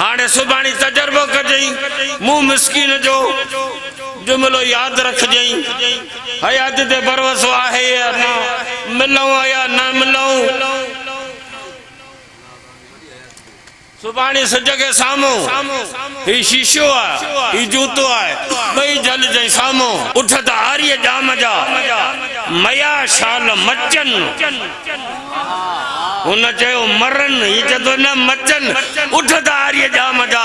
हाणे सुभाणे तजर्बो कजई मुंह मिस्कीन जो जुमलो याद रखजई हयात ते भरोसो आहे या ना मिलऊं या ना मिलऊं सुभाणे सज के सामो ही शीशो है ही जूतो है बई जल जई सामो उठ त आर्य जाम जा मया शाल मचन उन चयो मरन ही चतो न मचन उठ त आर्य जाम जा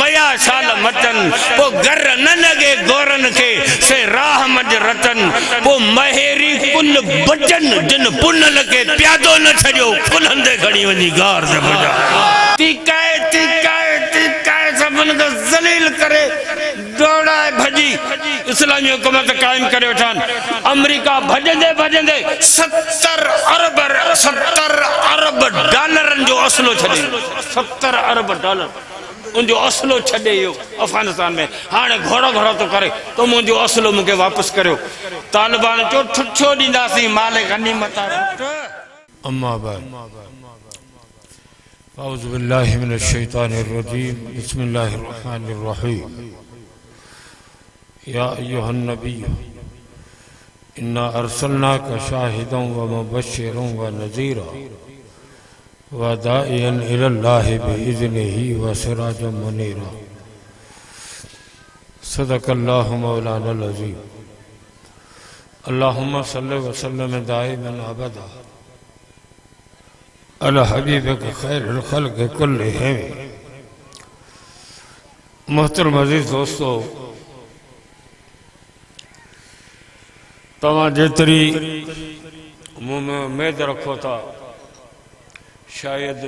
मया शाल मचन पो घर न लगे गोरन के से राह मज रतन पो महेरी कुल बचन जिन पुनल के प्यादो न छजो फुलंदे खड़ी वनी गार से बजा तिकाए सबन को जलील करे दौड़ाए भजी इस्लामी हुकूमत कायम करे उठान अमेरिका भजंदे भजंदे 70 अरब डॉलर जो असलो छदे 70 अरब डॉलर उनजो असलो छदे यो अफगानिस्तान में हाने घोड़ो घोड़ो तो करे तो मुझो असलो मुके वापस करो तालिबान चो ठुठो दींदासी माले गनीमत अम्मा बाद औज़ु बिल्लाहि मिनश शैतानिर रजीम बिस्मिल्लाहिर रहमानिर रहीम या अय्युहन नबी इन्ना अरसलनाका शाहिदन व मुबश्शिरन व नज़ीरा व दाइयन इलल्लाहि बिइज़निही व सिराजम मुनीरा सदक़ल्लाहु मौलानल अज़ीम अल्लाहुम्मा सल्लि व सल्लिम दाइमन अबदा अला हबीबक खैरुल खल्क़ कुल्लिहिम। मोहतरम अज़ीज़ दोस्तों, तव्हां जेतरी मुंह में उम्मीद रखो था शायद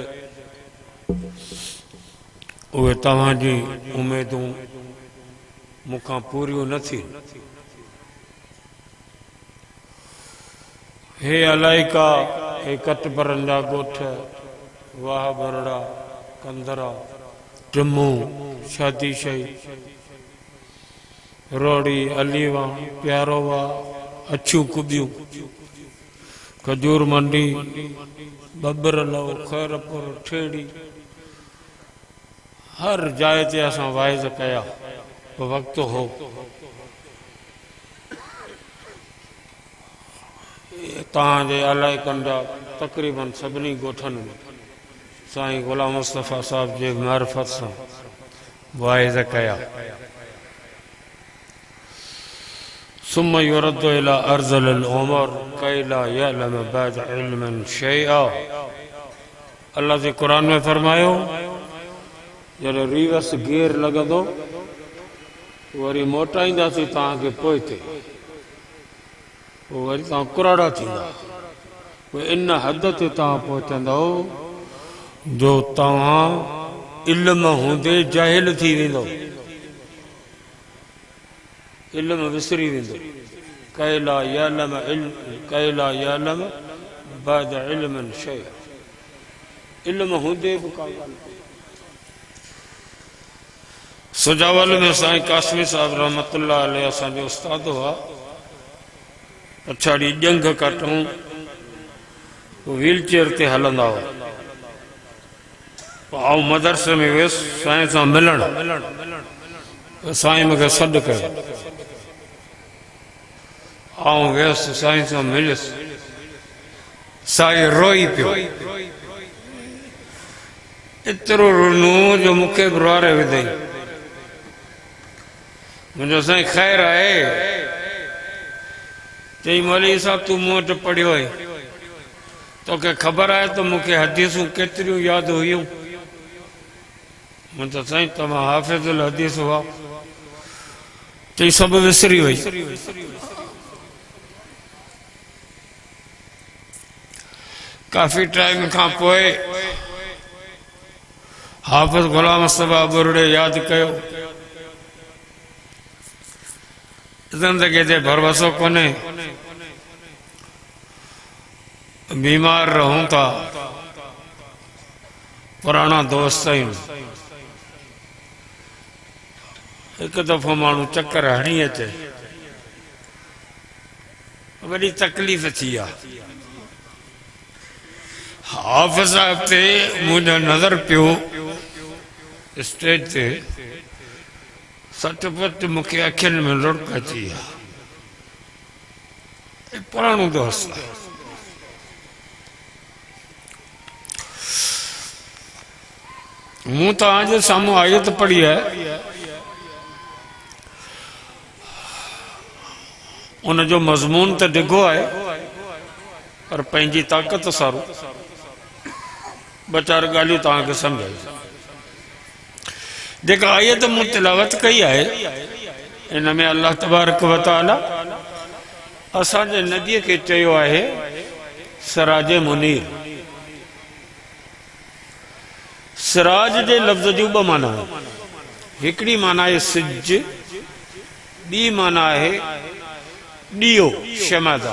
उहे तव्हां जी उम्मीदूं मूंखां पूरियूं न थी। हे अलाइका हे कटबरन जा गोठ वाह बरड़ा कंदरा टिमू शादी शई रोड़ी अलीवा प्यारोवा अच्छू कुबियूं खजूर मंडी बबरलो खैरपुर ठेड़ी हर जाए ते असां वाइज़ कया वक्त हो तव्हांजे अलाइकनि जा तक़रीबन सभिनी ॻोठनि में साईं ग़ुलाम मुस्तफ़ा साहब जे मारिफत सां वाइज़ कया। सुम्म युरद्दु इला अर्ज़लिल उमर कई ला यअलम बअद इल्मन शैआ। अल्लाह जे क़ुरान में फरमायो जॾहिं रिवर्स गियर लॻंदो वरी मोटाईंदासीं तव्हांखे पोइ ते वरी तव्हां कुराड़ा थींदा पोइ इन हद ते तव्हां पहुचंदो जो तव्हां इल्म हूंदे जाहिल थी वेंदो, इल्म विसरी वेंदो। कैला यअलम बअद इल्मन शैअ, इल्म हूंदे बि का ॻाल्हि। सुजावल में साईं कासमी साहब रहमतुल्लाह अलैह असांजो उस्ताद हुआ। पछाड़ी जंग कटूं व्हील चेयर ते हलंदा हुआ। आऊं मदरसे में वियुसि साईं सां मिलण, साईं मूंखे सॾु कयो, आऊं वियुसि साईं सां मिलियुसि, साईं रोई पियो, एतिरो रुनो जो मूंखे बि रुआरे विधई। मुंहिंजो साईं ख़ैर आहे, चई मौलवी साहब तूं मूं वटि पढ़ियो आहे, तोखे ख़बर आहे त मूंखे हदीसूं केतिरियूं यादि हुयूं। मूं त साईं तव्हां हाफ़िज़ुल हदीस हुआ, चई सभु विसरी वई। काफ़ी टाइम खां पोइ हाफ़िज़ ग़ुलाम मुस्तफ़ा बुरड़े यादि कयो, ज़िंदगी ते भरवसो कोन्हे, बीमार रहूं था, पुराना दोस्त आहियूं। हिकु दफ़ो माण्हू चक्कर हणी अचे, वॾी तकलीफ़ थी आहे। हाफ़िज़ साहब ते मुंहिंजो नज़र पियो, स्टेज ते सटपट मूंखे अखियुनि में लुड़क अची विया। पुराणो दोस्त आहे। मूं तव्हांजे साम्हूं आयत पढ़ी है, उनजो मज़मून त डिघो आहे, पर पंहिंजी ताक़त सारो ॿ चार ॻाल्हियूं तव्हांखे सम्झाई। जेका आयत मूं तिलावत कई आहे, इन में अल्लाह तबारक व तआला असांजे नदीअ खे चयो आहे सिराज मुनीर। सिराज जे लफ़्ज़ जूं ॿ माना आहिनि। हिकिड़ी माना आहे सिज, ॿी माना आहे ॾीओ, शमादा।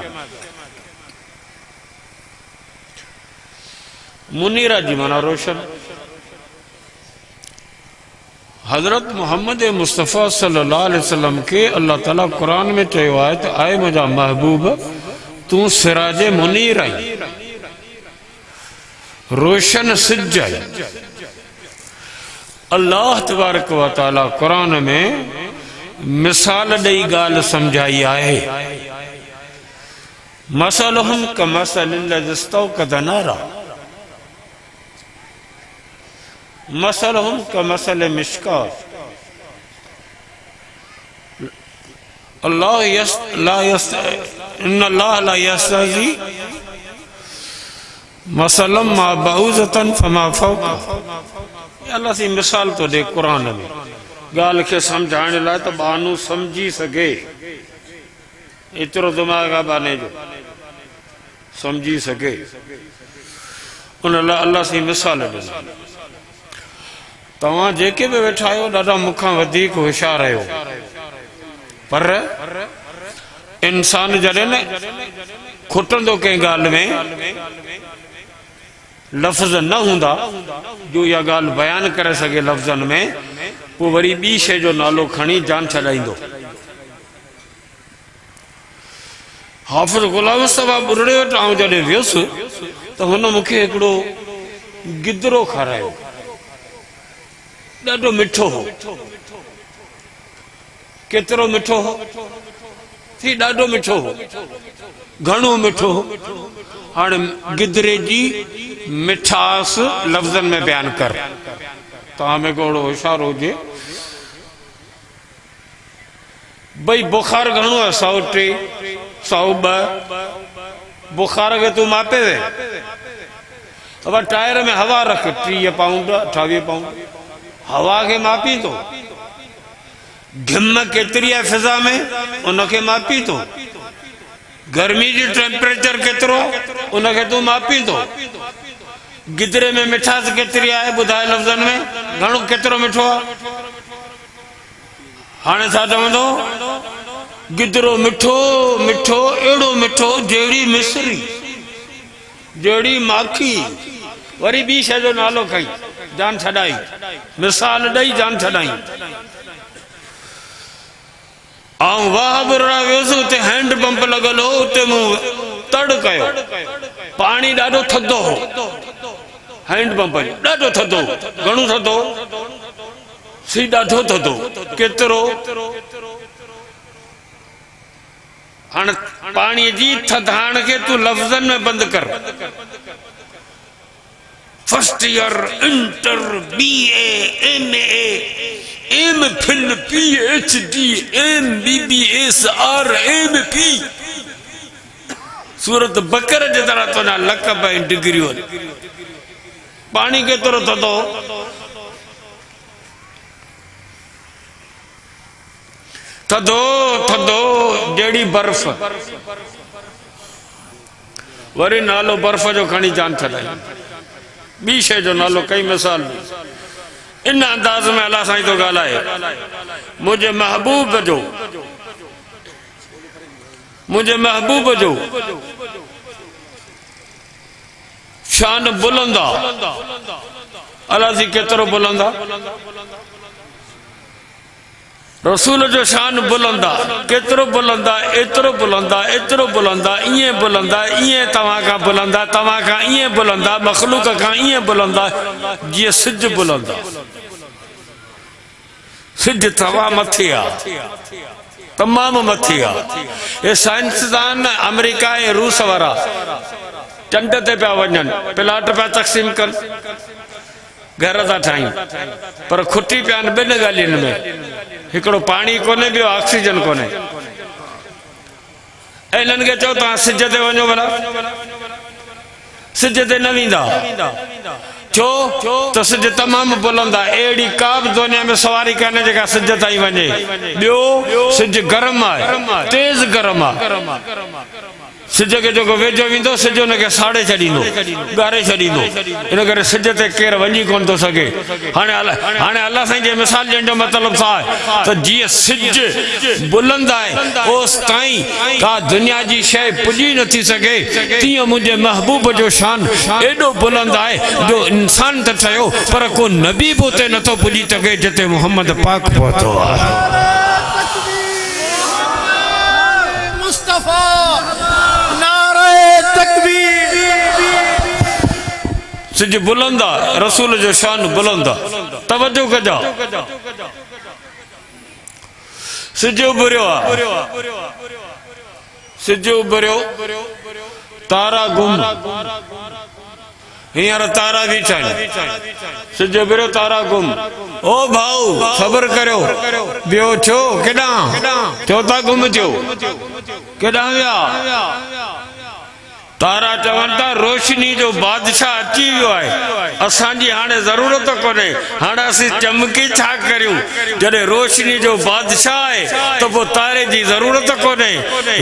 मुनीरा जी माना रोशन। हजरत मोहम्मद मुस्तफ़ा सल्लल्लाहु अलैहि वसल्लम के अल्लाह ताला कुरान में चयो आहे त आए मुंहिंजा महबूब तूं सिराज मुनीर आई, रोशन सिज आई। अल्लाह तबारक व तआला कुरान में मिसाल ॾेई ॻाल्हि समझाई आहे। मसलहुम कमसलिल लज़ी इस्तौक़द नारा, मसलहुम कमसल मिश्कात। अल्लाह ला यस्तहज़ी मसलम मा बऊज़तन फमा फौक़ा। अल्लाह सी मिसाल तो दे कुरान में ॻाल्हि खे सम्झाइण लाइ त बानू समझी सघे, एतिरो दिमाग़ आहे बाने जो, समझी सघे। उन लाइ अल्लाह सी मिसाल ॾिनी। तव्हां जेके बि वेठा आहियो ॾाढा मूंखां वधीक होशियार आहियो, पर इंसान जॾहिं न खुटंदो कंहिं ॻाल्हि में, लफ़्ज़ न हूंदा जो इहा ॻाल्हि बयानु करे सघे लफ़्ज़नि में, पोइ वरी ॿी शइ जो नालो खणी जान छॾाईंदो। हाफ़िज़ ग़ुलाम मुस्तफ़ा ॿुरड़े वटि आउं जॾहिं वियुसि त हुन मूंखे हिकिड़ो गिदरो खारायो, ॾाढो मिठो हो। केतिरो मिठो हो? थी ॾाढो मिठो हो, घणो मिठो हो। हाणे गिदरे जी मिठास लफ़्ज़नि में बयानु कर। तव्हां में कोई होशियार हुजे, भई बुखार घणो आहे? 103, 102। बुखार खे तूं मापे दे, अब टायर में हवा रख, 30 पाउंड 28 पाउंड हवा के मापी तो। घिम केतरी है फिजा में, उनके मापी तो। गर्मी जी टेम्परेचर केतरो, उनके तू मापी तो। गिदरे में मिठास केतरी है बुधाए लफ्जन में, घणो केतरो मिठो है। हाणे छा चवंदो? गिदरो मिठो मिठो, एड़ो मिठो जेड़ी मिसरी, जेड़ी माखी। वरी बी शय जो नालो खई, जान छड़ाई, मिसाल दई जान छड़ाई। आऊं वाह बुरा वियुसि, उते हैंड पंप लॻल हो, उते मूं तड़ कयो। पाणी ॾाढो थधो हो, हैंड पंप ॾाढो थधो। घणो थधो? सी ॾाढो थधो। केतिरो? हाणे पाणीअ जी थधाण खे तूं लफ़्ज़नि में बंदि कर। First year, inter, BA, MA, MPhil, PhD, MBBS, RMP। सूरत बकर जे तरह तुंहिंजा लक़ब ऐं डिग्रियूं। पाणी केतिरो थधो? थधो थधो जहिड़ी बर्फ। वरी नालो बर्फ जो खणी जान छॾाई। बी शय जो नालो कई मिसाल। इन अंदाज में अल्लाह साईं तो ॻाल्हाए, मुंहिंजे महबूब जो, मुंहिंजे महबूब जो शान बुलंद आहे। अल्लाह जी केतिरो बुलंद आहे? रसूल जो शान बुलंद आहे। केतिरो बुलंद आहे? एतिरो बुलंद आहे, एतिरो बुलंद आहे, ईअं बुलंद आहे, ईअं तव्हां खां बुलंद आहे, तव्हां खां ईअं बुलंद आहे, मख़लूक खां ईअं बुलंद आहे जीअं सिज बुलंद आहे। सिज तवा मथे आ, तमाम मथे आ। ये साइंसदान अमेरिका ऐं रूस वारा चंड ते पिया वञनि, प्लाट पिया तक़सीम कनि, घर था ठाहिनि, पर खुटी पिया आहिनि ॿिनि ॻाल्हियुनि में, हिकिड़ो पाणी कोन्हे, ॿियो ऑक्सीजन कोन्हे। ऐं हिननि खे चओ तव्हां सिज ते वञो, भला सिज ते न वेंदा। छो त सिज तमामु बुलंद आहे, अहिड़ी का बि दुनिया में सवारी कान्हे जेका सिज ताईं वञे। ॿियो सिज गरम आहे, तेज़ गरम आहे। सिज खे जेको वेझो वेंदो सिज हुनखे साड़े छॾींदो, ॻारे छॾींदो, इन करे सिज ते केरु वञी कोन थो सघे। हाणे अलाह साईं जे मिसाल ॾियण जो मतिलबु छा आहे त जीअं सिज बुलंद आहे ओस ताईं का दुनिया जी शइ पुॼी नथी सघे, तीअं मुंहिंजे महबूब जो शान एॾो बुलंद आहे जो इंसान त चयो पर को नबी बि उते नथो पुॼी सघे जिते मोहम्मद पाक पहुतो आहे। मुस्तफा नारे तकबीर। सिज बुलंद आहे, रसूल जो शान बुलंद आहे। तवज्जो कजो, सिज उभरियो आहे, सिज उभरियो, तारा गुम, हींअर तारा बि आहिनि, सिज उभरियो तारा गुम। ओ भाऊ ख़बर करियो, ॿियो छो केॾां छो था गुम थियो, केॾां विया? तारा चवनि था रोशनी जो बादशाह अची वियो आहे, असांजी हाणे ज़रूरत कोन्हे, हाणे असीं चमकी छा करियूं? जॾहिं रोशनी जो बादशाह आहे त पोइ तारे जी ज़रूरत कोन्हे।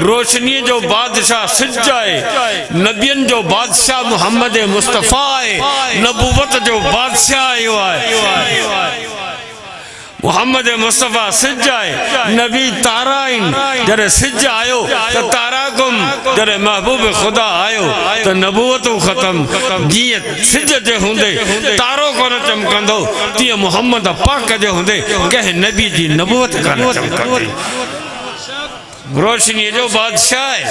रोशनी जो बादशाह सिज आहे, नबियनि जो बादशाह मोहम्मद मुस्तफ़ा आहे, नबूवत जो बादशाह आयो आहे। मोहम्मद मुस्तफ़ा सिज आहे, नबी तारा आहिनि। जॾहिं सिज आयो त तारा गुम, जॾहिं महबूब ख़ुदा आयो त नबूवतूं ख़तम। जीअं सिज जे हूंदे तारो कोन चमकंदो, तीअं मोहम्मद पाक जे हूंदे कंहिं नबी जी नबूवत कोन चमकंदी। रोशनी जो बादशाह आहे।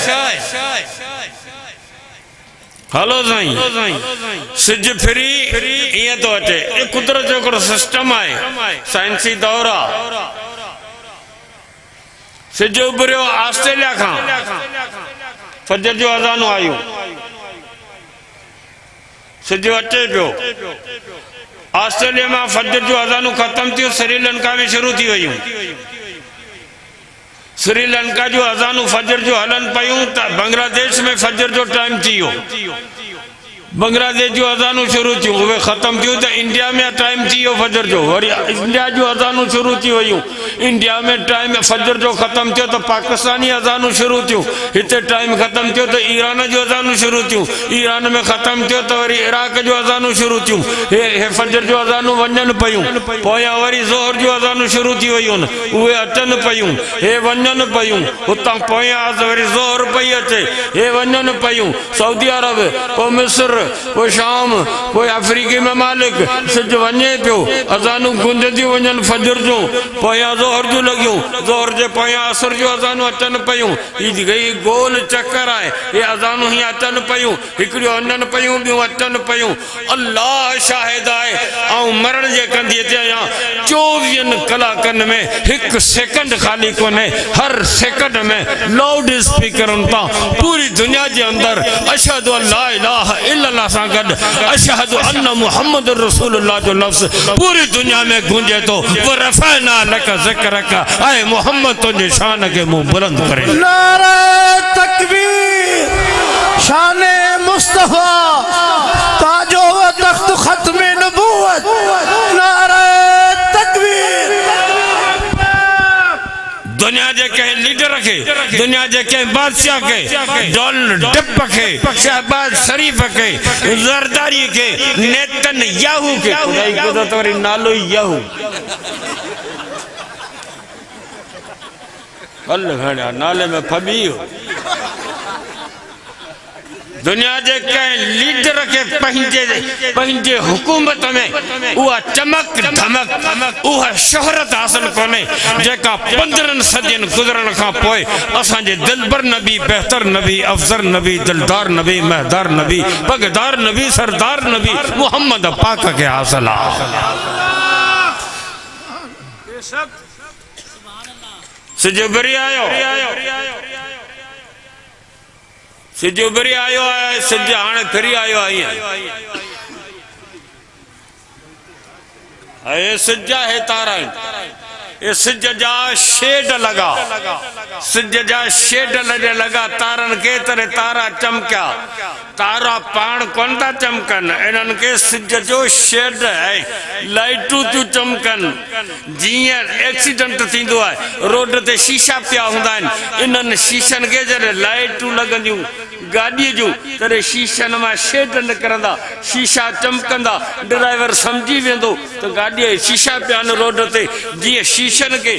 हलो साईं, सिज फिरी ईअं थो अचे, कुदरत जो हिकिड़ो सिस्टम आहे, साइंसी दौर आहे। सिज उभरियो ऑस्ट्रेलिया खां, फजर जो अज़ानूं आयूं, सिज अचे पियो। ऑस्ट्रेलिया में फजर जो अज़ानूं ख़त्म थियूं, श्रीलंका में शुरू थी वयूं। श्रीलंका जो अज़ानूं फजर जो हलन पयूं त बांग्लादेश में फजर जो टाइम थी वियो। बांग्लादेश जो अज़ानूं शुरू थियूं, उहे ख़त्म थियूं त इंडिया में टाइम थी वियो फजर जो। वरी इंडिया जो अज़ानूं शुरू थी वयूं, इंडिया में टाइम फजर जो ख़त्म थियो त पाकिस्तानी अज़ानूं शुरू थियूं, हिते टाइम ख़त्म थियो त ईरान जो अज़ानूं शुरू थियूं, ईरान में ख़त्म थियो त वरी इराक जो अज़ानूं शुरू थियूं। हे फजर जो अज़ानूं वञनि पयूं, पोयां वरी ज़ोहर जो अज़ानूं शुरू थी वयूं, उहे अचनि पयूं, हे वञनि पयूं, हुतां पोयां वरी ज़ोहर पई अचे, हे वञनि पयूं। सऊदी अरब, पोइ मिस्र, पोइ शाम, पोइ अफ्रीकी ममालिक, सिज वञे पियो, अज़ानूं गूंजंदियूं वञनि फजर जूं, पोयां ज़ोहर जूं लॻियूं, ज़ोहर जे पोयां असर जो अज़ानूं अचनि पयूं। हीअ गई गोल चकर आहे, हे अज़ानूं हीअं अचनि पयूं, हिकिड़ियूं वञनि पयूं, ॿियूं अचनि पयूं। अल्लाह शाहिद आहे, ऐं मरण जे कंधीअ ते आहियां। 24 कलाकनि में हिकु सेकंड ख़ाली कोन्हे, हर सेकंड में लाउड स्पीकरनि तां पूरी दुनिया जे अंदरि अशहदु अल्ला इलाहा इल्लल्लाह सां गॾु अशहदु अन्न मुहम्मद रसूलुल्लाह जो लफ़्ज़ पूरी दुनिया में गूंजे थो। वो रफ़अना लक ज़िक्रक, ऐ मोहम्मद तुंहिंजे शान खे मूं बुलंद करे। नारे तकबीर। शाने मुस्तफा ताजो व तख्त खत्म नबूवत। नारे तकबीर। दुनिया के कंहिं लीडर के, दुनिया के कंहिं बादशाह के, डोनाल्ड ट्रंप के, शहबाज शरीफ के, जरदारी के, नेतन याहू के, खुदाई कुदरत वारी नालो याहू। हल भेड़ा नाले में फबी हो। दुनिया के कंहिं लीडर के पंहिंजे हुकूमत में उहा चमक धमक, उहा शोहरत हासिल कोन्हे जेका 15 सदियनि गुज़रण खां पोइ असांजे दिलबर नबी, बेहतर नबी, अफजर नबी, दिलदार नबी, महदार नबी, पगदार नबी, सरदार नबी मोहम्मद पाक के हासिल आहे। सिज उभरी आयो, सिज उभरी आयो आहे, सिज हाणे फिरी आयो आहे। ये सिज है तारा, ये सिज जा शेड लगा, सिज जा शेड लगा तारन के तरे तारा चमकिया। तारा पाण कोन था चमकन, इन्हनि के सिज जो शेड है, लाइटूं थियूं चमकन। जीअं एक्सीडेंट थींदो आहे, रोड ते शीशा पिया हूंदा आहिनि, इन्हनि शीशनि खे जॾहिं लाइटूं लॻंदियूं गाॾीअ जूं तॾहिं शीशनि मां शेड निकिरंदा, शीशा चमकंदा, ड्राइवर सम्झी वेंदो त गाॾीअ जा शीशा पिया आहिनि रोड ते। जीअं शीशनि खे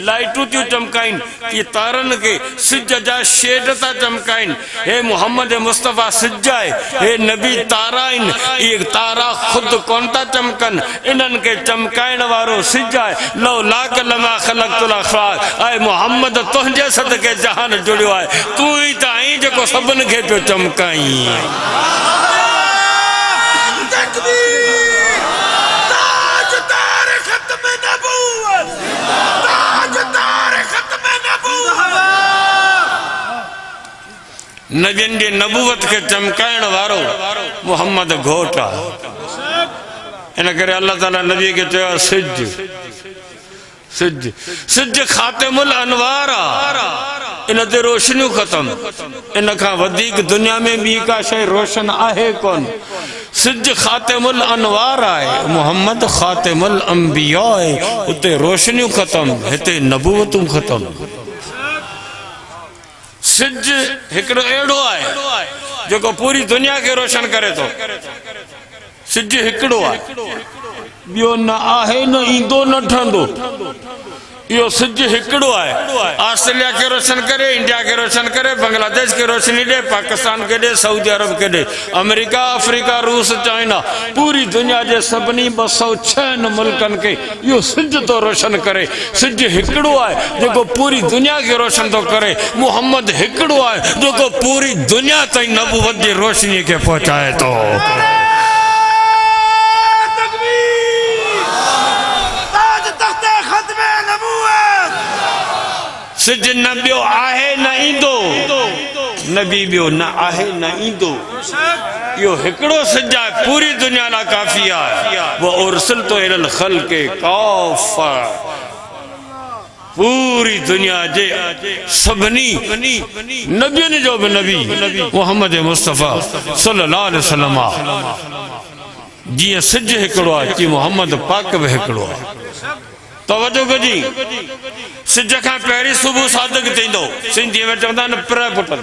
लाइटूं थियूं चमकाइनि, तीअं तारनि खे सिज जा शेड था चमकाइनि। हे मोहम्मद मुस्तफ़ा सिज आहे, हे नबी तारा आहिनि। इहे तारा ख़ुदि कोन था चमकनि, इन्हनि खे चमकाइण वारो सिज आहे। लौ लाक लमा ख़लक़तुल अख़लाक़, ऐं मोहम्मद तुंहिंजे सदके जहान जुड़ियो आहे। तूं ई त आहीं जेको सभिनि खे पियो चमकाई। नबियनि जे नबूवत खे चमकाइण वारो मोहम्मद घोट आहे। इन करे अल्लाह ताला नबी खे चयो सिज, सिज सिज खातिमुल अनवार आहे। इन ते रोशनियूं ख़तम, इन खां वधीक दुनिया में ॿी का शइ रोशन आहे कोन। सिज खातिमुल अनवार आहे, मोहम्मद खातिमुल अंबिया आहे। उते रोशनियूं ख़तम, हिते नबूवतूं ख़तम। सिज हिकिड़ो अहिड़ो आहे जेको पूरी दुनिया खे रोशन करे थो। सिज हिकिड़ो आहे, ॿियो न आहे, न ईंदो, न ठहंदो। इहो सिज हिकिड़ो आहे। ऑस्ट्रेलिया खे रोशन करे, इंडिया खे रोशन करे, बांग्लादेश खे रोशनी ॾे, पाकिस्तान खे ॾे, सऊदी अरब खे ॾे, अमेरिका, अफ्रीका, रूस, चाइना, पूरी दुनिया जे सभिनी 206 मुल्कनि खे इहो सिज थो रोशन करे। सिज हिकिड़ो आहे जेको पूरी दुनिया खे रोशन थो करे। मोहम्मद हिकिड़ो आहे जेको पूरी दुनिया ताईं नबूवत जी रोशनी खे पहुचाए थो। सिज न ॿियो आहे न ईंदो, नबी ॿियो न आहे न ईंदो। इहो हिकिड़ो सिज आहे, पूरी दुनिया लाइ काफ़ी आहे। वो उरसिलतु इलल ख़ल्क़ि काफ़ा, पूरी दुनिया जे सभिनी नबियनि जो बि नबी मोहम्मद मुस्तफ़ा सल्लल्लाहु अलैहि वसल्लम आहे। जीअं सिज हिकिड़ो आहे, तीअं मोहम्मद पाक बि हिकिड़ो आहे। तवजो कजी, सिज खां पहिरीं सुबुह सादिक थींदो। सिंधी में चवंदा आहिनि पिर फुटनि,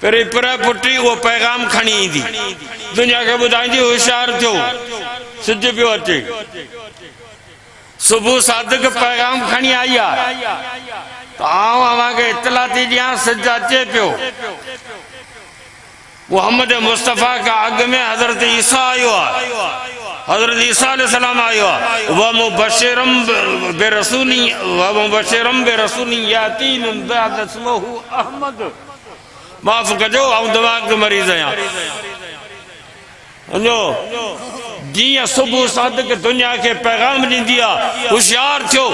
पहिरीं पिर फुटी उहो पैगाम खणी ईंदी, दुनिया खे ॿुधाईंदी होशियार थियो, सिज पियो अचे। सुबुह सादिक पैगाम खणी आई आहे त आउं अव्हांखे इतला थी ॾियां सिज अचे पियो। मोहम्मद मुस्तफ़ा खां अॻु में हज़रत ईसा आयो आहे, हज़रत ईसा अलैहिस्सलाम आयो आहे। व मुबश्शिरम बिरसूलिन याती मिन बाद इस्मुहु अहमद। माफ़ कजो, आउं दिमाग़ जो मरीज़ आहियां। जीअं सुबुह सादिक दुनिया खे पैगाम ॾींदी आहे, होशियार थियो,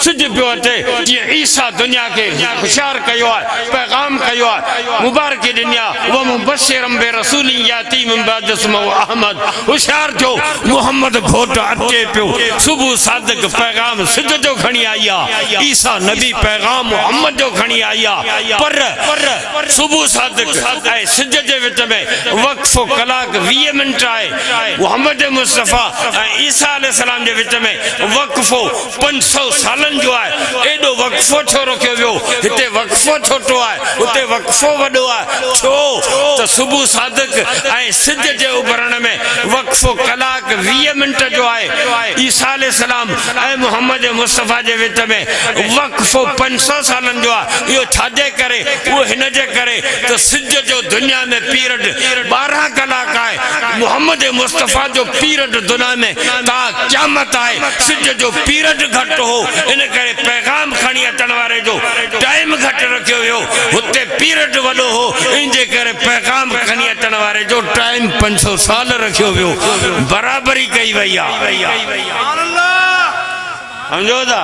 सिज पियो अचे। जीअं ईसा दुनिया खे होशियार कयो आहे, पैगाम कयो आहे, मुबारकी ॾिनी आहे। व मुबश्शिरम बिरसूलिन याती मिन बाद इस्मुहु अहमद। होशियार थियो, मोहम्मद घोट अचे पियो। सुबुह सादिक पैगाम सिज जो खणी आई आहे, ईसा नबी पैगाम मोहम्मद जो खणी आई आहे। पर सुबुह सादिक ऐं सिज जे विच में वक़्फ़ो कलाक 20 मिनट आहे। मोहम्मद मुस्तफ़ा ऐं ईसा अलैहिस्सलाम जे विच में वक़्फ़ो 500 सालनि जो आहे। एॾो वक़्फ़ो छो रखियो वियो? हिते वक़्फ़ो छोटो आहे, उते वक़्फ़ो वॾो आहे। छो त सुबुह सादिक ऐं सिज जे उभरण में वक़्फ़ो कलाक 20 मिनट जो आहे। ईसा अलैहिस्सलाम ऐं मोहम्मद मुस्तफ़ा जे विच में वक़्फ़ो 500 सालनि जो आहे। इहो छाजे करे? उहो हिन जे करे त सिज जो दुनिया में पीरियड 12 कलाक आहे। मोहम्मद मुस्तफ़ा जो पीरियड दुनिया में ता क़यामत आहे। सिज जो पीरियड घटि हो, इन करे पैगाम खणी अचण वारे जो टाइम घटि रखियो वियो। हुते पीरियड वॾो हो, इन जे करे पैगाम खणी अचण वारे जो टाइम 500 साल रखियो वियो। बराबरी कई वई आहे। समझो था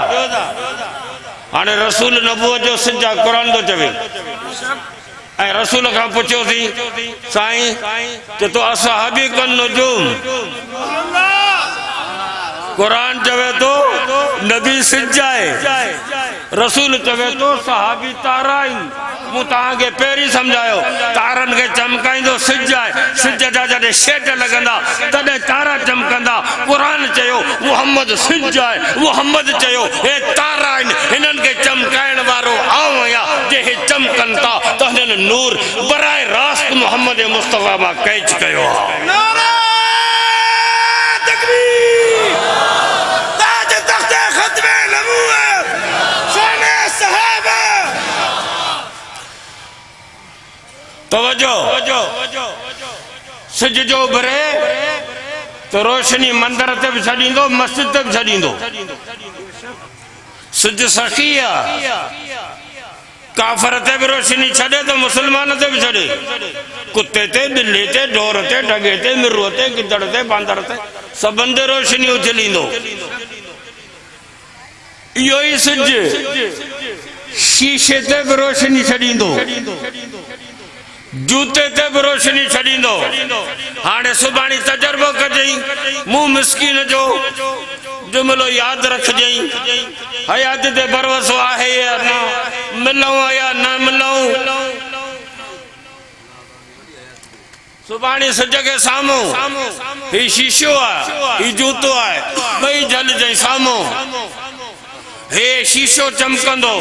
हाणे रसूल नबूअत जो सिज आहे क़ुरान थो चवे ऐं रसूल खां पुछियोसीं साईं चए थो असहाबी कन नुजूम क़ुरान चवे थो नबी सिज आहे रसूल चवे थो सहाबी तारा आहिनि मूं तव्हांखे पहिरीं सम्झायो तारनि खे चमकाईंदो सिज आहे सिज जा जॾहिं शेट लॻंदा तॾहिं तारा चमकंदा क़ुरान चयो मुहम्मद सिज आहे मुहम्मद चयो हे तारा आहिनि हिननि खे चमकाइण वारो आऊं आहियां जे हे चमकनि था त हिननि नूर बराए रास्त मुहम्मद मुस्तफ़ा मां कैच कयो आहे तवज्जो सिज जो भरे तो रोशनी मंदिर ते भी छॾींदो मस्जिद ते भी छॾींदो सिज सखी आहे काफर ते भी रोशनी छॾे तो मुसलमान ते भी छॾे कुत्ते ते बिल्ली ते ढोर ते ढगे ते मिरुअ ते गिदड़ ते बांदर ते सभिनि ते रोशनी उछलींदो इहो ई सिज शीशे ते भी रोशनी छॾींदो जूते ते भी रोशनी छॾींदो हाणे सुभाणे तजर्बो कजई मुंह मिसकीन जो जुमिलो यादि रखजई हयात ते भरोसो आहे या न मिलऊं या न मिलऊं सुभाणे सिज खे साम्हूं ही शीशो आहे ही जूतो आहे ॿई झलजई साम्हूं हे शीशो चमकंदो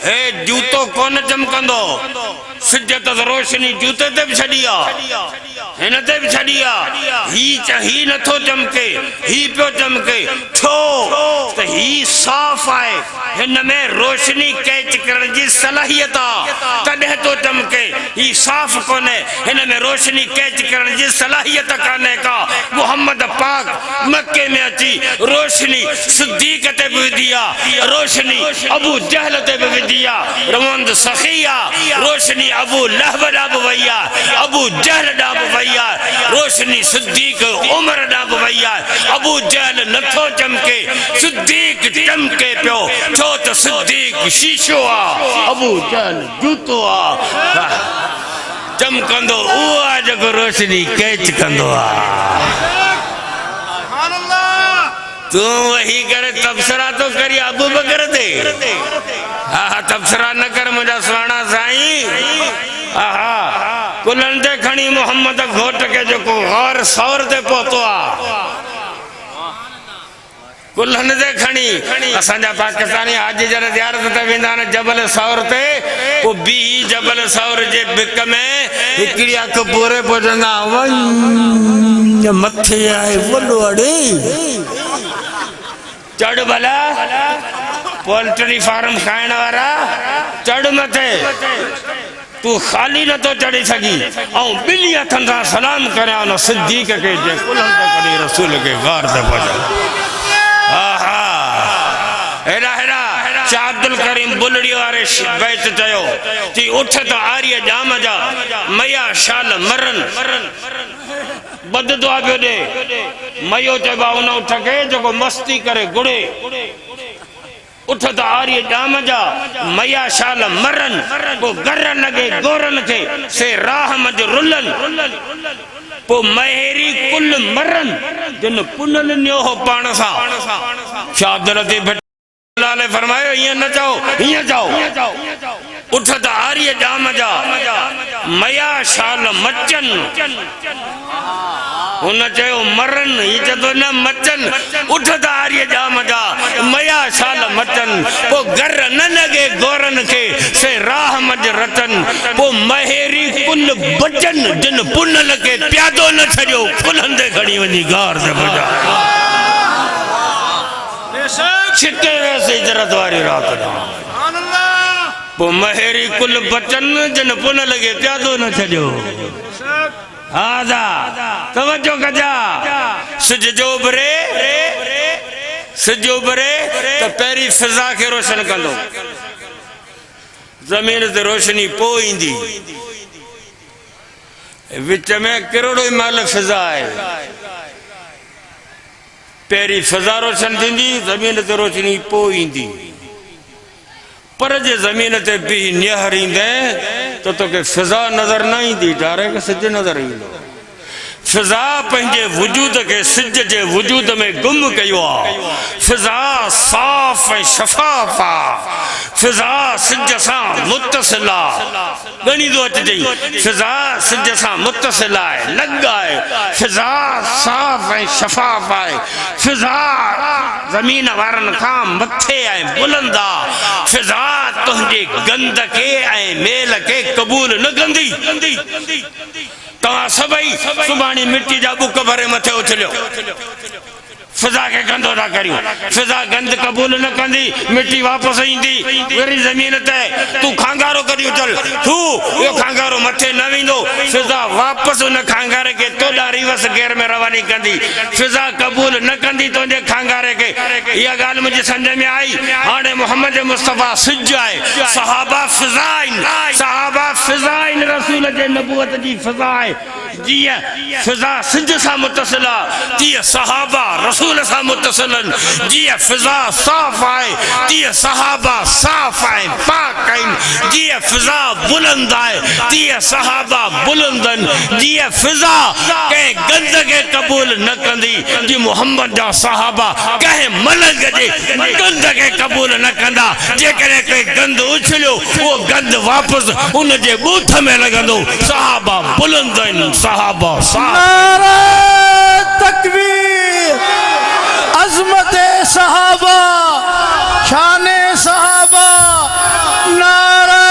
हे जूतो कोन चमकंदो सिज त रोशनी जूते ते भी छॾी आहे हिन ते भी छॾी आहे ही नथो चमके ही पियो चमके छो त ही साफ़ आहे हिन में रोशनी कैच करण जी सलाहियत आहे तॾहिं तो चमके ही साफ़ कोन्हे हिन में रोशनी कैच करण जी सलाहियत कान्हे का मुहम्मद पाक मक्के में अची रोशनी सिद्दीक़ ते भी विधी आहे रोशनी अबू जहल ते भी विधी आहे रवंद सखी आहे रोशनी अबू लहब ॾांहुं बि वई आहे अबू जहल ॾांहुं बि वई आहे रोशनी सिद्दीक़ उमर ॾांहुं बि वई आहे अबू जहल नथो चमके सिद्दीक़ चमके पियो छो त सिद्दीक़ शीशो आहे अबू जहल जूतो आहे चमकंदो उहो आहे जेको रोशनी कैच कंदो आहे तू वही करे तबसरा तो करी अबू बकर दे हा तबसरा न कर मुझा सुहाना साईं आहा कुलन ते खणी मोहम्मद घोट के जो गौर सौर ते पहुतो आ कुलन ते खणी असांजा पाकिस्तानी हाजी जन ज़ियारत ते वेंदा न जबल सौर ते को बी जबल सौर जे बिक में हिकड़ी अख पूरे पहुंचंदा वई मथे आए वॾो अड़े चढ़ भला पोल्ट्री फार्म खाइण वारा चढ़ मथे तू खाली न तो चढ़ी सकी ऐं ॿिन्ही हथनि सां सलाम करियां न सिद्दीक़ के जे कुलनि ते कॾहिं रसूल के गार ते पहुचा आहा हेड़ा हेड़ा शाह अब्दुल करीम बुलड़ी वारे बैत चयो कि उठ त आर्य जाम जा मया शाल मरन बद दुआ पियो ॾे मयो चइबो उन उठ खे जेको मस्ती करे गुड़े उठ त आर्य जाम जा मया शाल मरन पो गर लगे गोरन खे से राह मज रुलन पो महेरी कुल मरन जिन पुनल न्यो हो पाण सां शाह अब्दुल लतीफ ने फरमायो ये न जाओ ये जाओ उठ त आर्य जाम जा मया शाल मचन उन चयो मरन ही चतो न मचन उठ त आर्य जाम जा मया शाल मचन पो गर न लगे गोरन के से राह मज रतन पो महेरी कुल बचन जिन पुनल के प्यादो न छड़ियो कुलन ते खणी वनी गार से बजा छिके वैसे इजरत वारी रात पो महेरी कुल बचन जिन पुन लगे प्यादो न छड़ियो आदा तवज्जो कजा सिज जो भरे तो पहिरीं फिजा के रोशन कंदो जमीन ते रोशनी पो ईंदी विच में किरड़ो ही महिल फिजा आहे पेरी फिजा रोशन थींदी ज़मीन ते रोशनी पोइ ईंदी पर जे ज़मीन ते भी निहर ईंदे तो तोखे फिजा नज़र न ईंदी डायरेक्ट सिज नज़र ईंदो फिजा पंहिंजे वजूद के सिज जे वजूद में गुम कयो आहे फिजा साफ़ ऐं शफ़ाफ़ आहे फिजा सिज सां मुतसिल आहे ॻणींदो अचिजई फिजा सिज सां मुतसिल आहे लॻ आहे फिजा साफ़ ऐं शफ़ाफ़ आहे फिजा ज़मीन वारनि खां मथे ऐं बुलंद आहे फिजा तुंहिंजे गंद के ऐं मेल के क़बूल न कंदी तव्हां सभई सुभाणे मिट्टी जा बुक भरे मथे उछलियो फिजा के गंदो था करियो फिजा गंद कबूल न कंदी मिट्टी वापस ईंदी वरी ज़मीन ते तू खांगारो करियो चल तू यो खांगारो मथे न वेंदो फिजा वापस उन खांगारे के तोड़ा रिवर्स गियर में रवानी कंदी फिजा कबूल न कंदी तुंहिंजे खांगारे के इहा ॻाल्हि मुंहिंजे सम्झ में आई हाणे मोहम्मद मुस्तफ़ा सिज आहे सहाबा फिजा आहिनि रसूल जे नबूवत जी फिजा आहे जीअं फिजा सिज सां मुतसिल आहे तीअं सहाबा रसूल सां मुतसिलन जीअं फिजा साफ़ आहे तीअं सहाबा साफ़ आहिनि पाक आहिनि जीअं फिजा बुलंद आहे तीअं सहाबा बुलंद आहिनि जीअं फिजा कंहिं गंद खे क़बूल न कंदी जी मोहम्मद जा सहाबा कंहिं मलंग जे गंद खे क़बूल न कंदा जेकॾहिं कोई गंद उछलियो उहो गंद वापसि उन जे बूथ में लॻंदो सहाबा बुलंद आहिनि सहाबा नारे तकबीर अजमत सहाबा शान सहाबा नारे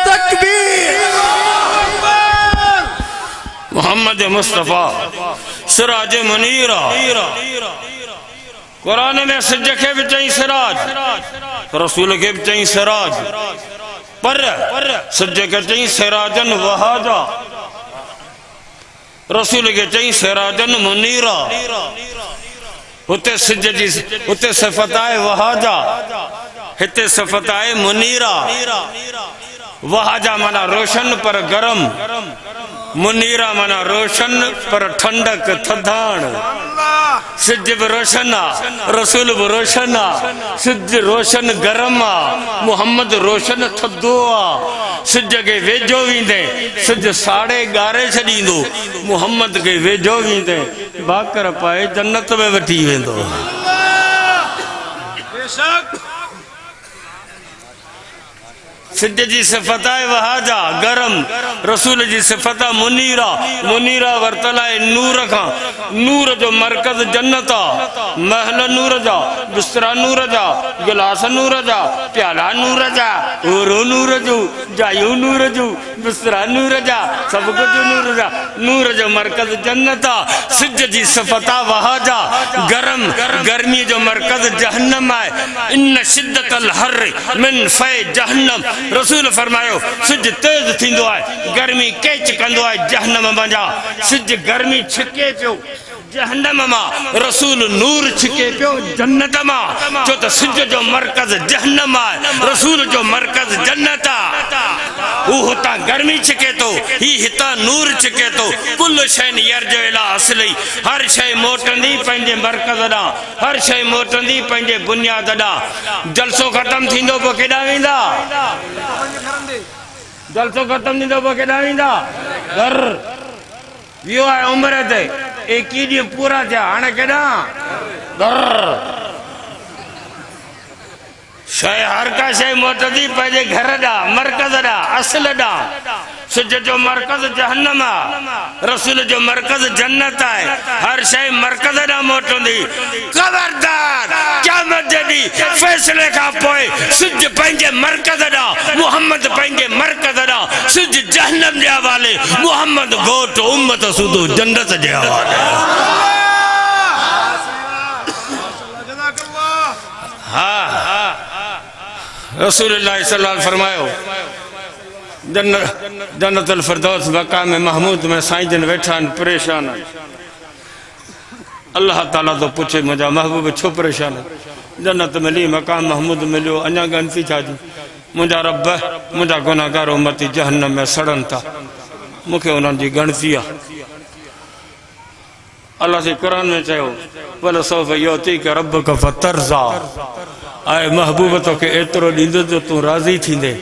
तकबीर मोहम्मद मुस्तफ़ा सिराज मुनीरा कुरान में सिज के भी चई सिराज रसूल के भी चई सिराज पर सिज के चई सिराजन वहाजा रसूल के चई सिराजन मुनीरा उते सिज जी उते सिफत आहे वहाजा हिते सिफत आहे मुनीरा वहाजा माना रोशन पर गरम मुनीरा माना रोशन पर ठंडक थधाण सिज भी रोशन आ रसूल भी रोशन आ सिज रोशन गरम आ मोहम्मद रोशन थधो आ सिज के वेझो वेंदे सिज साड़े ॻारे छॾींदो मोहम्मद के वेझो वेंदे भाकर पाए जन्नत में वठी वेंदो सिज जी सिफत आहे वहाजा गरम रसूल जी सिफत आहे मुनीरा मुनीरा वरतल आहे नूर खां नूर जो मरकज़ जन्नत आहे महल नूर जा बिस्तरा नूर जा गिलास नूर जा प्याला नूर जा ओरो नूर जो जायूं नूर जो बिस्तरा नूर जा सब कुछ नूर जा नूर जो मरकज़ जन्नत आहे सिज जी सिफत आहे वहाजा गरम गर्मी जो मरकज़ जहन्नम आहे इन शिद्दतल हर मिन फै जहन्नम रसूल फरमायो सिज तेज थींदो आहे गर्मी केच कंदो आहे जहन्नम मंझा सिज गर्मी छिके पियो जहन्नम मां रसूल नूर छिके पियो जन्नत मां छो त सिज जो मरकज़ जहन्नम आहे रसूल जो मरकज़ जन्नत आहे ऊ हुतां गर्मी छिके थो ही हितां नूर छिके थो कुल शइ यर्ज इला असली हर शइ मोटंदी पंहिंजे मरकज़ ॾांहुं हर शइ मोटंदी पंहिंजे बुनियाद ॾांहुं जलसो ख़तम थींदो पोइ केॾांहुं वेंदा जलसो ख़तम थींदो पोइ केॾांहुं वेंदा घर वियो आहे उमिरि ते 21 ॾींहं पूरा थिया हाणे केॾांहुं घर शइ हर का शइ मोटंदी पंहिंजे घर ॾांहुं मरकज़ ॾांहुं असुल ॾांहुं सिज जो मरकज़ जहन्नम आहे रसूल जो मरकज़ जन्नत आहे हर शइ मरकज़ ॾांहुं मोटंदी ख़बरदार क़यामत जे ॾींहुं फ़ैसिले खां पोइ सिज पंहिंजे मरकज़ ॾांहुं मुहम्मद पंहिंजे मरकज़ ॾांहुं सिज जहन्नम जे हवाले मुहम्मद घोट उम्मत सूदो जन्नत जे हवाले हाँ रसूलुल्लाह सल्लल्लाहु अलैहि फरमायो जन्नतुल फिरदौस मकाम महमूद में साईं जन वेठा परेशान अल्लाह ताला तो पूछे मुझा महबूब छो परेशान जन्नत मिली मकाम महमूद मिलियो अञा गनती छाजी मुझा रब मुझा गुनाहगार उम्मती जहन्नम में सड़न था मुखे उन्हनि जी गणती आहे अल्लाह से कुरान में चयो वल सौफ युतीक रब्बुक फतरज़ा आए महबूब तोखे एतिरो ॾींदो जो तूं राज़ी थींदे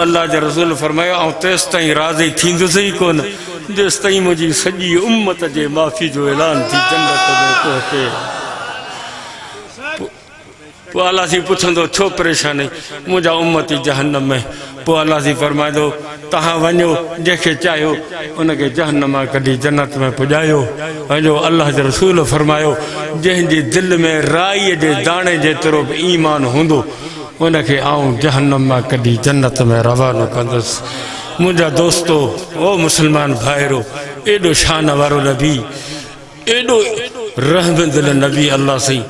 अल्लाह जे रसूल फरमायो ऐं तेसि ताईं राज़ी थींदुसि ई कोन जेसि ताईं मुंहिंजी सॼी उम्मत जे माफ़ी जो ऐलान थी जन्नत में पहुचे पोइ अल्लाह से पुछंदो छो परेशानी मुंहिंजा उम्मती जहन्नम में पोइ अल्लाह से फरमाईंदो तव्हां वञो जंहिंखे चाहियो उनखे जहन्नम मां कढी जन्नत में पुॼायो पंहिंजो अल्लाह जो रसूल फरमायो जंहिंजी दिलि में राईअ जे दाणे जेतिरो बि ईमान हूंदो उनखे आऊं जहन्नम मां कढी जन्नत में रवानो कंदुसि मुंहिंजा दोस्तो ओ मुस्लमान भाइरो एॾो शान वारो नबी एॾो रहमदिल नबी अल्लाह साईं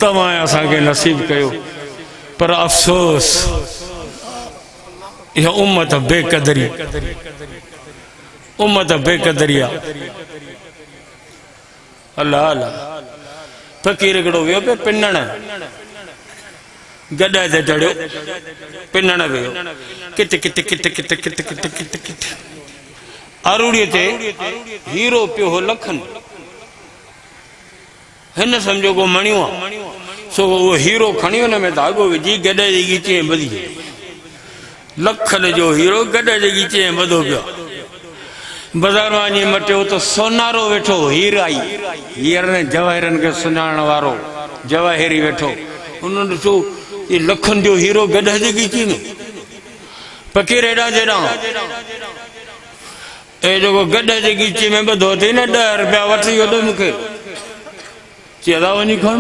तव्हां असांखे नसीब कयो पर अफ़सोस इहा उम्मत बेक़दरी आहे अल्लाह अल्लाह फ़कीर हिकिड़ो वियो पियो पिनण गॾ ते चढ़ियो पिनण वियो किट किट किट किट किट किट किट किट आरूड़ीअ ते हीरो पियो हो लखन हिन सम्झो को मणियो आहे सो उहो हीरो खणी हुन में धागो विझी गॾ जी गीचे ॿधी लखन जो हीरो गॾ जे गीचे ॿधो पियो बाज़ार मां वञी मटियो त सोनारो वेठो हीर आई हीरनि जवाहिरनि खे सुञाणण वारो जवाहिरी वेठो उन्हनि ॾिठो ये लखन जो हीरो गॾ जे गीचे में फ़कीर हेॾां जेॾां ए जेको गॾ जे गीचे में ॿधो अथई न 10 रुपया वठी वॾो मूंखे चेदा वञी खण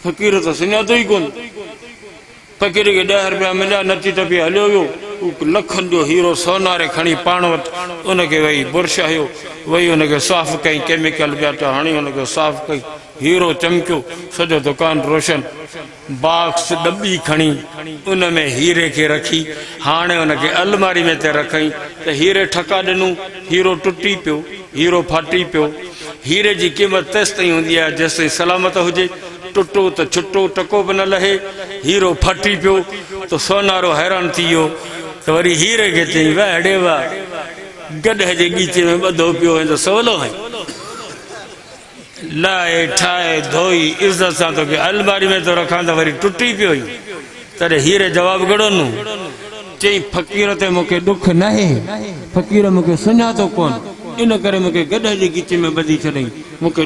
फ़कीर त सुञातो ई कोन फ़कीर खे 10 रुपया मिलिया नची टपी हलियो वियो लखन जो हीरो सोनारे खणी पाण वटि उनखे वही बुर्श हयो वही उनखे साफ़ कई केमिकल ॿिया त हणी उनखे साफ़ कई हीरो चमकियो सॼो दुकान रोशन बाक्स डॿी खणी उन में हीरे खे रखी हाणे उनखे अलमारी में ते रखई त हीरे ठका ॾिनूं हीरो टुटी पियो हीरो फाटी पियो हीरे जी क़ीमत तेसि ताईं हूंदी आहे जेसि ताईं सलामत हुजे टुटो त छुटो टको बि न लहे हीरो फाटी पियो त सोनारो हैरान थी वियो त वरी हीरे खे चई वाह हेॾे वाह गॾ जे गीचे में ॿधो पियो त सवलो है लाए ठाहे धोई इज़त सां तोखे अलमारी में तो रखां त वरी टुटी पियो तॾहिं हीरे जवाबु घणो नु चई फ़कीर ते मूंखे ॾुख न आहे फ़कीर मूंखे सुञातो कोन इन करे मूंखे गॾ जे गीचे में ॿधी छॾई मूंखे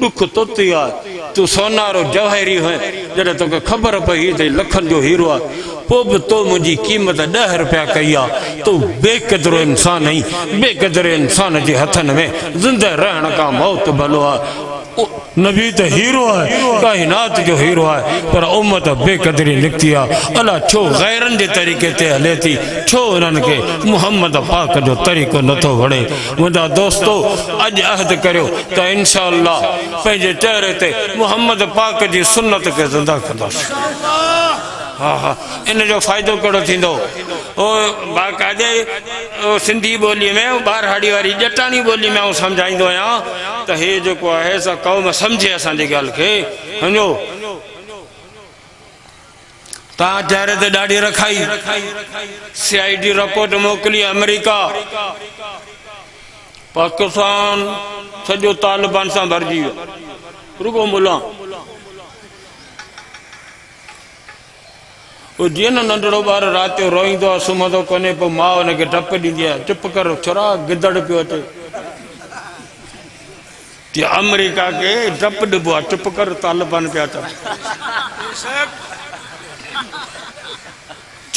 ॾुख तोती आहे तूं सोनारो जवाहिरी है जॾहिं तोखे ख़बर पई त लखन जो हीरो आहे पोइ बि तो मुंहिंजी क़ीमत 10 रुपया कई आहे तूं बेक़दरो इंसान आहीं बेक़दरे इंसान जे हथनि में ज़िंदह रहण खां मौत भलो आहे नबी तो हीरो है कायनात जो हीरो है पर उम्मत बेकदरी निकती है अला छो गैरन जे तरीके ते हले थी छो उन्हनि खे मोहम्मद पाक जो तरीक़ो नथो वणे मुंहिंजा दोस्तो अॼु अहद करियो त इंशाअल्लाह पंहिंजे चेहरे ते मोहम्मद पाक जी सुन्नत खे ज़िंदा कंदासीं हाँ हाँ इन जो फ़ाइदो कहिड़ो थींदो ओ बाक़ाइदे सिंधी ॿोलीअ में ॿारहाड़ी वारी ॼटाणी ॿोली में सम्झाईंदो आहियां त हे जेको आहे सा क़ौम सम्झे असांजी ॻाल्हि खे सम्झो तव्हां चेहरे ते ॾाढी रखाई CID रिपोर्ट मोकिली अमेरिका पाकिस्तान सॼो तालिबान सां भरिजी वियो रुगो मुला जीअं न नंढड़ो ॿार राति जो रोईंदो आहे सुम्हंदो कोन्हे पोइ माउ हुनखे डपु ॾींदी आहे चुप कर छोरा गिदड़ पियो अचे कि अमेरिका के डपु ॾिबो आहे चुप कर तालिबान पिया अचनि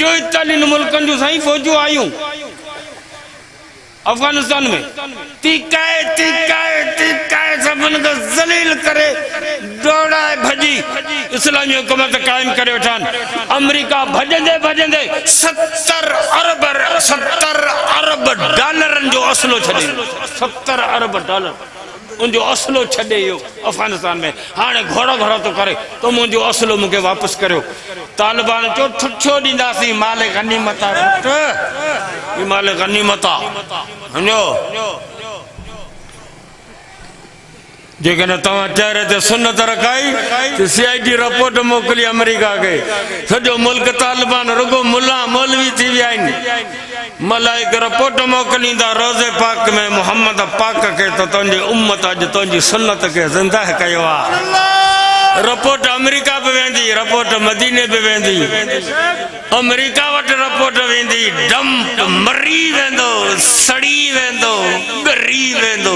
44 मुल्कनि जूं साईं फ़ौजूं आयूं अफगानिस्तान में तीकाए सभिनि खे ज़लील करे दौड़ाए भॼी इस्लामी हुकूमत क़ाइमु करे वेठा आहिनि अमेरिका भॼंदे 70 अरब डॉलरनि जो असलो छॾे 70 अरब डॉलर उनजो असलो छॾे इहो अफगानिस्तान में हाणे घोड़ा घोड़ा तो करे तो मुंहिंजो असलो मूंखे वापसि करियो तालिबान चो छो ॾींदासीं माल गनीमत आहे माल गनीमत आहे जेकॾहिं तव्हां चेहरे ते सुनत रखाई तो CID रिपोर्ट मोकिली अमेरिका के सॼो मुल्क तालिबान रुगो मुल्ला मौलवी थी विया आहिनि मलाइक रिपोर्ट मोकिलींदा रोज़े पाक में मोहम्मद पाक के तो तुंहिंजी उम्मत अॼु तुंहिंजी सुन्नत के ज़िंदा कयो आहे रिपोर्ट अमेरिका पे वेंदी रिपोर्ट मदीने पे वेंदी अमेरिका वटि रिपोर्ट वेंदी डंप मरी वेंदो सड़ी वेंदो ॻरी वेंदो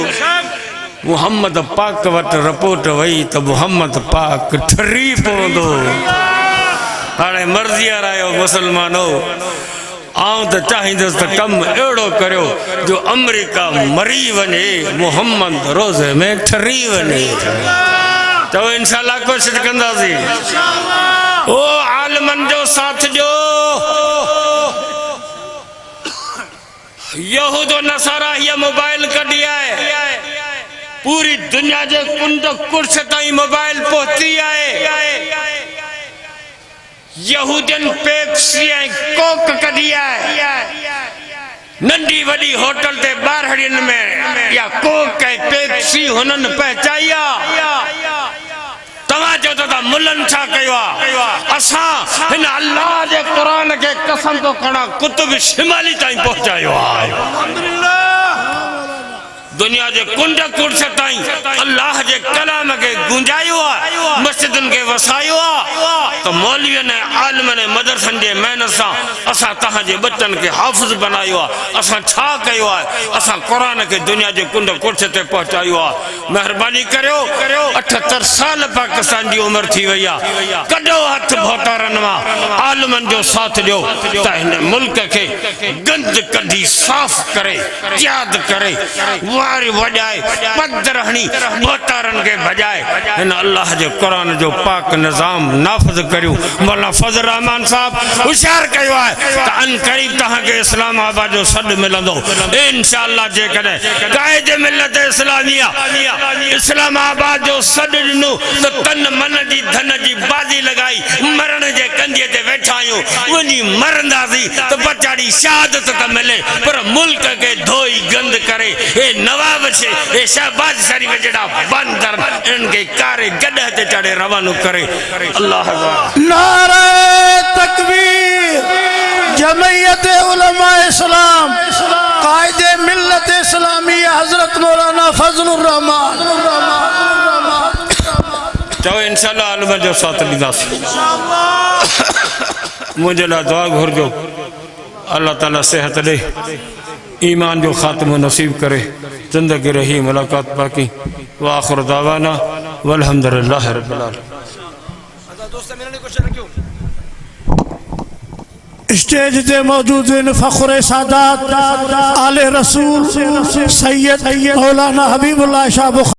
मोहम्मद पाक वटि रिपोर्ट वई तो मोहम्मद पाक ठरी पवंदो हाणे मर्ज़ी वारायो मुसलमानो आऊं तो चाहींदुसि त कमु अहिड़ो करियो जो अमेरिका मरी वञे मोहम्मद रोज़े में ठरी वञे तो इंशाअल्लाह कोशिश कंदासीं ओ आलमन जो साथ ॾियो यहूद नसारा ये मोबाइल कढी है पूरी दुनिया के कुंड कुर्स ताई मोबाइल पहुंची है यहूदन पेप्सी कोक कढी है नंढी वडी होटल ते बारहड़ियन में या कोक पेप्सी हुनन पहचाया तव्हां जो तो मुल्लन छा कयो असा हिन अल्लाह जे कुरान के कसम तो खणा कुतुब शिमाली ताई पहुंचायो अल्हम्दुलिल्लाह दुनिया के कुंड कुर्स ताई अल्लाह के कलाम के गुंजायो मस्जिदन के वसायो तो मौलवी ने आलिम ने मदरसन के मेहनत से असा तहां जे बच्चन के हाफिज बनायो असा छा कयो असा कुरान के दुनिया के कुंड कुर्स ते पहुंचायो मेहरबानी करो 78 साल पाकिस्तान की उम्र थी वई कॾो हथ भोटारन मां आलिमन जो साथ ॾियो त हिन मुल्क के गंद कढी साफ करे याद करे वारी वजाए पदर हणी भोटारन के बजाए इन अल्लाह जो कुरान जो पाक निजाम नाफिज करियो मौलाना फजल रहमान साहब होशियार कयो है त अन करीब तहां के इस्लामाबाद जो सड मिलंदो इंशाअल्लाह जे कदे कायद मिलत इस्लामिया इस्लामाबाद जो सड दिनो तो तन मन दी धन जी बाजी लगाई मरण जे कंधे ते वेठा आयो वनी मरंदासी तो बचाड़ी शहादत त मिले पर मुल्क के धोई गंद करे ए नवाब से ए शहबाज शरीफ जड़ा बंदर इनके कारे गड्ढे ते चढ़े रवानो करे अल्लाह नारे तकबीर जमयत उलमा इस्लाम कायदे मिल्लत इस्लामिया हजरत मौलाना फजलुर रहमान तो इंशाअल्लाह आलम जो साथ लीदासी मुझे ला दुआ घुरजो अल्लाह ताला सेहत दे ईमान जो खात्मो नसीब करे जिंदगी रही मुलाकात बाकी व आखिर दावाना वल्हम्दुलिल्लाह रब्बिल आलमीन स्टेज ते मौजूद फखर सादात आले रसूल सैयद मौलाना हबीबुल्लाह शाह